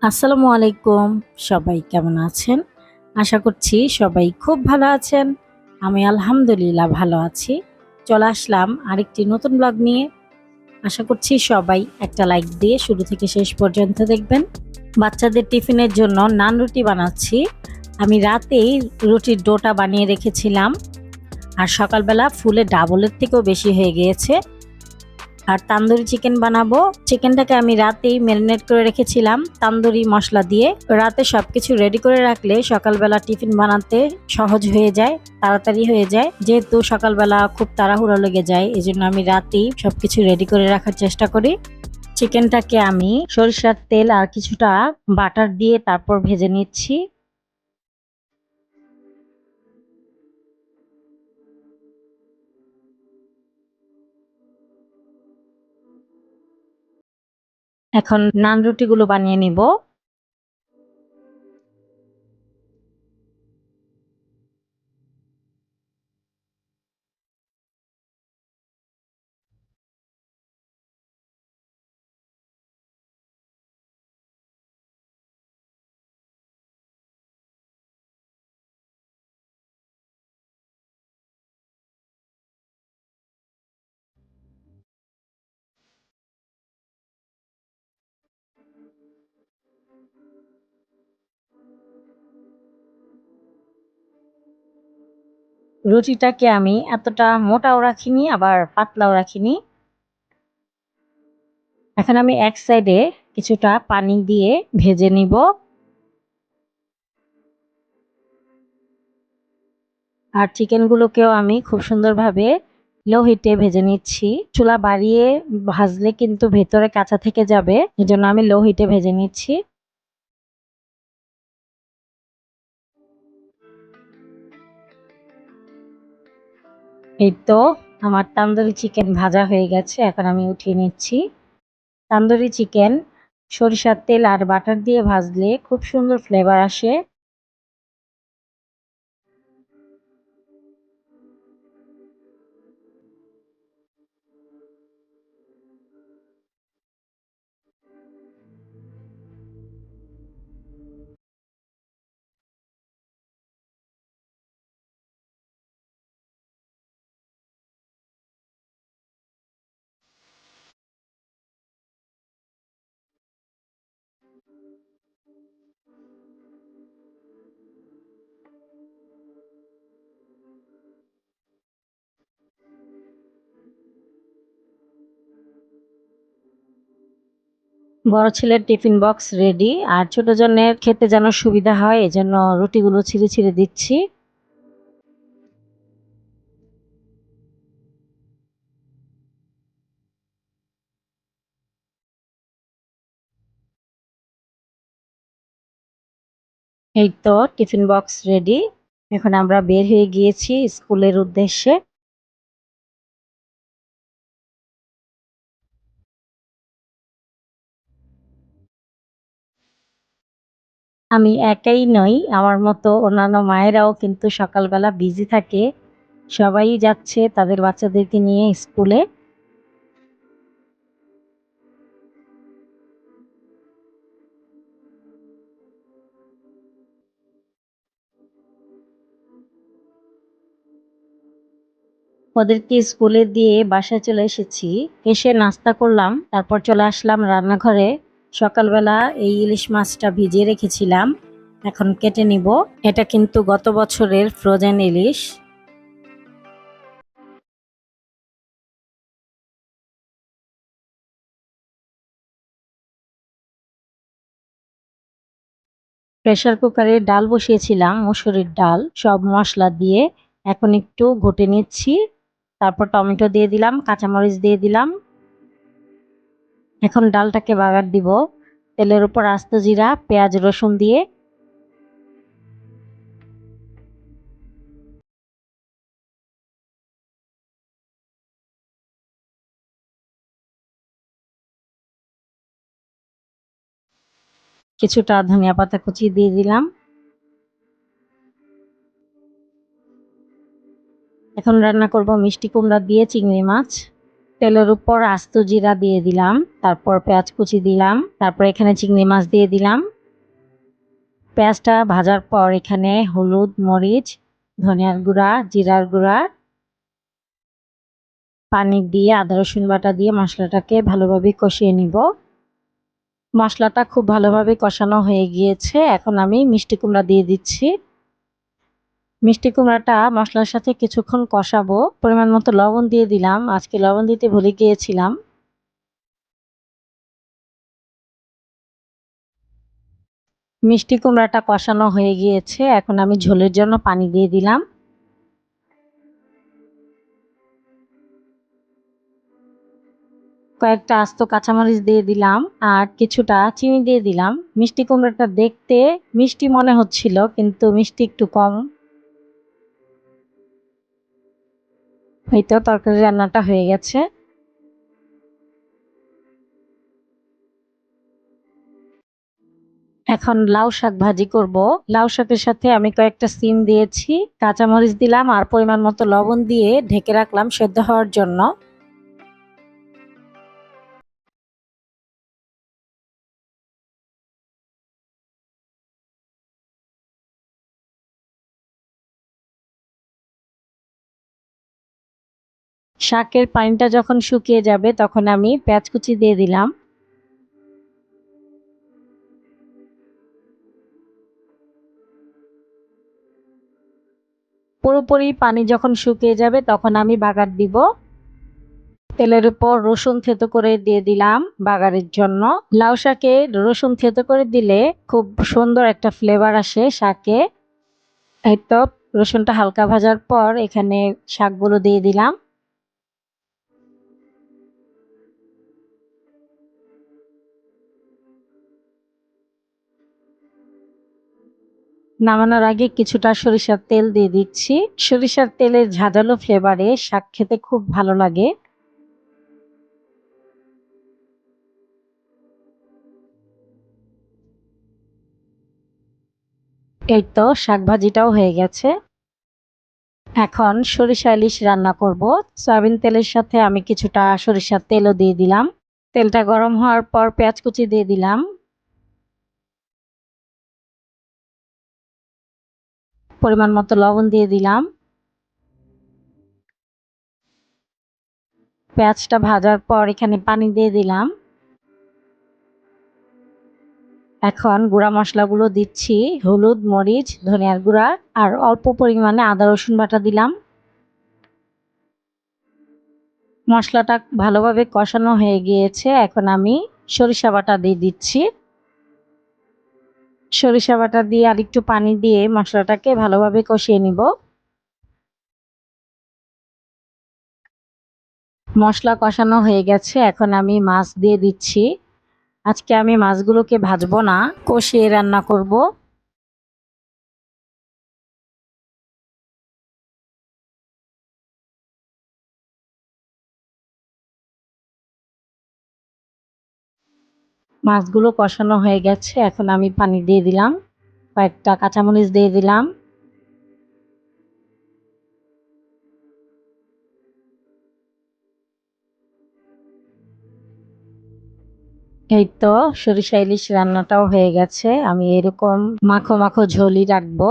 আসসালামু আলাইকুম। সবাই কেমন আছেন? আশা করছি সবাই খুব ভালো আছেন। আমি আলহামদুলিল্লাহ ভালো আছি। চলে আসলাম আরেকটি নতুন ব্লগ নিয়ে। আশা করছি সবাই একটা লাইক দিয়ে শুরু থেকে শেষ পর্যন্ত দেখবেন। বাচ্চাদের টিফিনের জন্য নান রুটি বানাচ্ছি। আমি রাতেই রুটির ডোটা বানিয়ে রেখেছিলাম। আর সকালবেলা ফুলে ডাবলের থেকেও বেশি হয়ে গিয়েছে। আর তান্দুরি চিকেন বানাবো। চিকেনটাকে আমি রাতেই ম্যারিনেট করে রেখেছিলাম তান্দুরি মশলা দিয়ে। রাতে সবকিছু রেডি করে রাখলে সকালবেলা টিফিন বানাতে সহজ হয়ে যায়, তাড়াতাড়ি হয়ে যায়। যেহেতু সকালবেলা খুব তাড়াহুড়ো লেগে যায়, এজন্য আমি রাতেই সবকিছু রেডি করে রাখার চেষ্টা করি। চিকেনটাকে আমি সরিষার তেল আর কিছুটা বাটার দিয়ে তারপর ভেজে নিচ্ছি। এখন নান রুটিগুলো বানিয়ে নিব। রুটিটাকে আমি এতটা মোটাও রাখিনি আবার পাতলাও রাখিনি। এখন আমি এক সাইডে কিছুটা পানি দিয়ে ভেজে নিব। আর চিকেনগুলোকেও আমি খুব সুন্দরভাবে লো হিটে ভেজে নিচ্ছি। চুলা বাড়িয়ে ভাজলে কিন্তু ভেতরে কাঁচা থেকে যাবে, এজন্য আমি লো হিটে ভেজে নিচ্ছি। এই তো আমার তান্দুরি চিকেন ভাজা হয়ে গেছে, এখন আমি উঠিয়ে নিচ্ছি। তান্দুরি চিকেন সরিষার তেল আর বাটার দিয়ে ভাজলে খুব সুন্দর ফ্লেভার আসে। বড় ছেলের টিফিন বক্স রেডি, আর ছোট জনের খেতে যেন সুবিধা হয় এজন্য রুটিগুলো ছিঁড়ে ছিঁড়ে দিচ্ছি। এই তো টিফিন বক্স রেডি। এখন আমরা বের হয়ে গিয়েছি স্কুলের উদ্দেশ্যে। আমি একাই নই, আমার মতো অন্যান্য মায়েরাও কিন্তু সকালবেলা বিজি থাকে। সবাই যাচ্ছে তাদের বাচ্চাদেরকে নিয়ে স্কুলে। ওদেরকে স্কুলে দিয়ে বাসায় চলে এসেছি। এসে নাস্তা করলাম, তারপর চলে আসলাম রান্নাঘরে। সকালবেলা এই ইলিশ মাছটা ভিজিয়ে রেখেছিলাম, এখন কেটে নিব। এটা কিন্তু গত বছরের ফ্রোজেন ইলিশ। প্রেসার কুকারে ডাল বসিয়েছিলাম, মসুরির ডাল, সব মশলা দিয়ে। এখন একটু ঘুটে নিচ্ছি, তারপর টমেটো দিয়ে দিলাম, কাঁচামরিচ দিয়ে দিলাম। এখন ডালটাকে বাগার দিব তেলের উপর আস্ত জিরা, পেঁয়াজ, রসুন দিয়ে। কিছুটা ধনিয়া পাতা কুচি দিয়ে দিলাম। এখন রান্না করব মিষ্টি কুমড়া দিয়ে চিংড়ি মাছ। তেলের উপর আস্ত জিরা দিয়ে দিলাম, তারপর পেঁয়াজ কুচি দিলাম, তারপর এখানে চিংড়ি মাছ দিয়ে দিলাম। পেঁয়াজটা ভাজার পর এখানে হলুদ, মরিচ, ধনিয়ার গুঁড়া, জিরার গুঁড়া, পানি দিয়ে আদা রসুন বাটা দিয়ে মশলাটাকে ভালোভাবে কষিয়ে নিব। মশলাটা খুব ভালোভাবে কষানো হয়ে গিয়েছে, এখন আমি মিষ্টি কুমড়া দিয়ে দিচ্ছি। মিষ্টি কুমড়াটা মশলার সাথে কিছুক্ষণ কষাবো। পরিমাণ মতো লবণ দিয়ে দিলাম, আজকে লবণ দিতে ভুলে গিয়েছিলাম। মিষ্টি কুমড়াটা কষানো হয়ে গিয়েছে, এখন আমি ঝোলের জন্য পানি দিয়ে দিলাম। কয়েকটা আস্ত কাঁচামরিচ দিয়ে দিলাম আর কিছুটা চিনি দিয়ে দিলাম। মিষ্টি কুমড়াটা দেখতে মিষ্টি মনে হচ্ছিল, কিন্তু মিষ্টি একটু কম। এই তো তরকারি রান্নাটা হয়ে গেছে। এখন লাউ শাক ভাজি করব। লাউ শাকের সাথে আমি কয়েকটা সিম দিয়েছি, কাঁচামরিচ দিলাম আর পরিমাণ মতো লবণ দিয়ে ঢেকে রাখলাম সেদ্ধ হওয়ার জন্য। শাকের পানিটা যখন শুকিয়ে যাবে তখন আমি পেঁয়াজ কুচি দিয়ে দিলাম। পুরোপুরি পানি যখন শুকিয়ে যাবে তখন আমি বাগার দিব। তেলের উপর রসুন থেতো করে দিয়ে দিলাম বাগারের জন্য। লাউ শাকে রসুন থেতো করে দিলে খুব সুন্দর একটা ফ্লেভার আসে শাকে। এই তো রসুনটা হালকা ভাজার পর এখানে শাকগুলো দিয়ে দিলাম। নামানোর আগে কিছুটা সরিষার তেল দিয়ে দিচ্ছি। সরিষার তেলের ঝাঁঝালো ফ্লেভারে শাক খেতে খুব ভালো লাগে। এই তো শাক ভাজিটাও হয়ে গেছে। এখন সরিষা ইলিশ রান্না করব। সয়াবিন তেলের সাথে আমি কিছুটা সরিষার তেলও দিয়ে দিলাম। তেলটা গরম হওয়ার পর পেঁয়াজ কুচি দিয়ে দিলাম। পরিমাণ মতো লবণ দিয়ে দিলাম। পেঁয়াজটা ভাজার পর এখানে পানি দিয়ে দিলাম। এখন গুঁড়া মশলাগুলো দিচ্ছি, হলুদ, মরিচ, ধনিয়ার গুঁড়া আর অল্প পরিমাণে আদা রসুন বাটা দিলাম। মশলাটা ভালোভাবে কষানো হয়ে গিয়েছে, এখন আমি সরিষা বাটা দিয়ে দিচ্ছি। সরিষা বাটা দিয়ে আরেকটু পানি দিয়ে মশলাটাকে ভালোভাবে কষিয়ে নিব। মশলা কষানো হয়ে গেছে, এখন আমি মাছ দিয়ে দিচ্ছি। আজকে আমি মাছগুলোকে ভাজবো না, কষিয়ে রান্না করব। মাছগুলো কষানো হয়ে গেছে, এখন আমি পানি দিয়ে দিলাম। কয়েকটা কাঁচামরিচ দিয়ে দিলাম। এই তো সরিষা ইলিশ রান্নাটাও হয়ে গেছে। আমি এরকম মাখো মাখো ঝোলই রাখবো।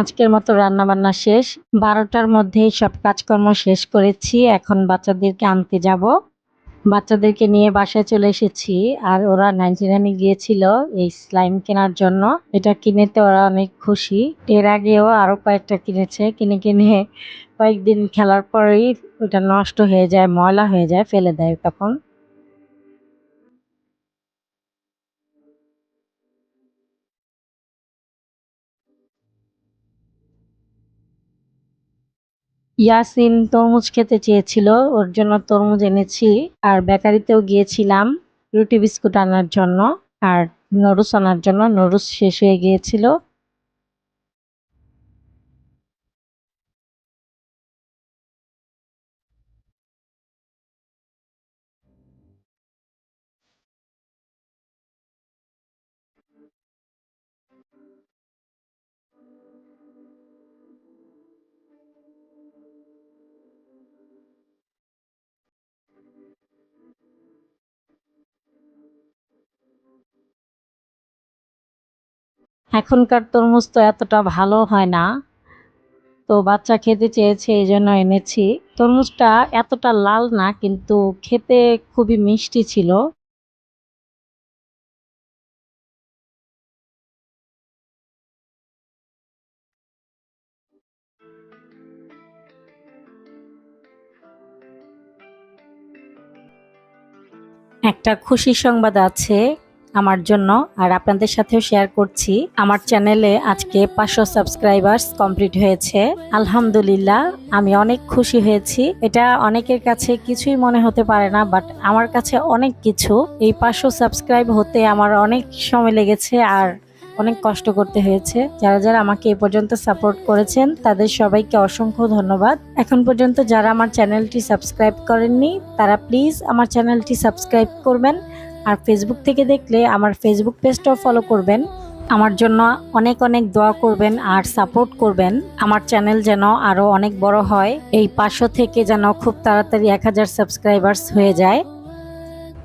আজকের মতো রান্না বান্না শেষ। 12টার মধ্যেই সব কাজকর্ম শেষ করেছি, এখন বাচ্চাদেরকে আনতে যাব। বাচ্চাদেরকে নিয়ে বাসায় চলে এসেছি। আর ওরা 99 গিয়েছিল এই স্লাইম কেনার জন্য। এটা কিনেতে ওরা অনেক খুশি। এর আগেও আরো কয়েকটা কিনেছে, কিনে কিনে কয়েকদিন খেলার পরেই ওটা নষ্ট হয়ে যায়, ময়লা হয়ে যায়, ফেলে দেয় তখন। ইয়াসিন তরমুজ খেতে চেয়েছিল, ওর জন্য তরমুজ এনেছি। আর বেকারিতেও গিয়েছিলাম রুটি বিস্কুট আনার জন্য আর নুডলস আনার জন্য। নুডলস শেষ হয়ে গিয়েছিল। এখনকার তরমুজ তো এতটা ভালো হয় না, তো বাচ্চা খেতে চেয়েছে এই জন্য এনেছি। তরমুজটা এতটা লাল না, কিন্তু খেতে খুবই মিষ্টি ছিল। একটা খুশির সংবাদ আছে আমার জন্য, আর আপনাদের সাথেও শেয়ার করছি। আমার চ্যানেলে আজকে 500 সাবস্ক্রাইবার্স কমপ্লিট হয়েছে। আলহামদুলিল্লাহ, আমি অনেক খুশি হয়েছি। এটা অনেকের কাছে কিছুই মনে হতে পারে না, বাট আমার কাছে অনেক কিছু। এই 500 সাবস্ক্রাইব হতে আমার অনেক সময় লেগেছে আর অনেক কষ্ট করতে হয়েছে। যারা যারা আমাকে এ পর্যন্ত সাপোর্ট করেছেন তাদের সবাইকে অসংখ্য ধন্যবাদ। এখন পর্যন্ত যারা আমার চ্যানেলটি সাবস্ক্রাইব করেননি তারা প্লিজ আমার চ্যানেলটি সাবস্ক্রাইব করবেন, আর ফেসবুক থেকে দেখলে আমার ফেসবুক পেজটাও ফলো করবেন। আমার জন্য অনেক অনেক দোয়া করবেন আর সাপোর্ট করবেন। আমার চ্যানেল যেন আরো অনেক বড় হয়, এই 500 থেকে যেন খুব তাড়াতাড়ি 1000 সাবস্ক্রাইবার্স হয়ে যায়।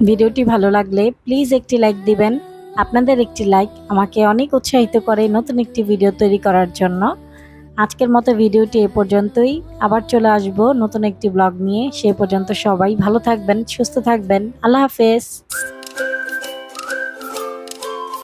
ভিডিওটি ভালো লাগলে প্লিজ একটি লাইক দিবেন। আপনাদের একটি লাইক আমাকে অনেক উৎসাহিত করে নতুন একটি ভিডিও তৈরি করার জন্য। আজকের মতো ভিডিওটি এ পর্যন্তই। আবার চলে আসব নতুন একটি ব্লগ নিয়ে। সে পর্যন্ত সবাই ভালো থাকবেন, সুস্থ থাকবেন। আল্লাহ হাফেজ।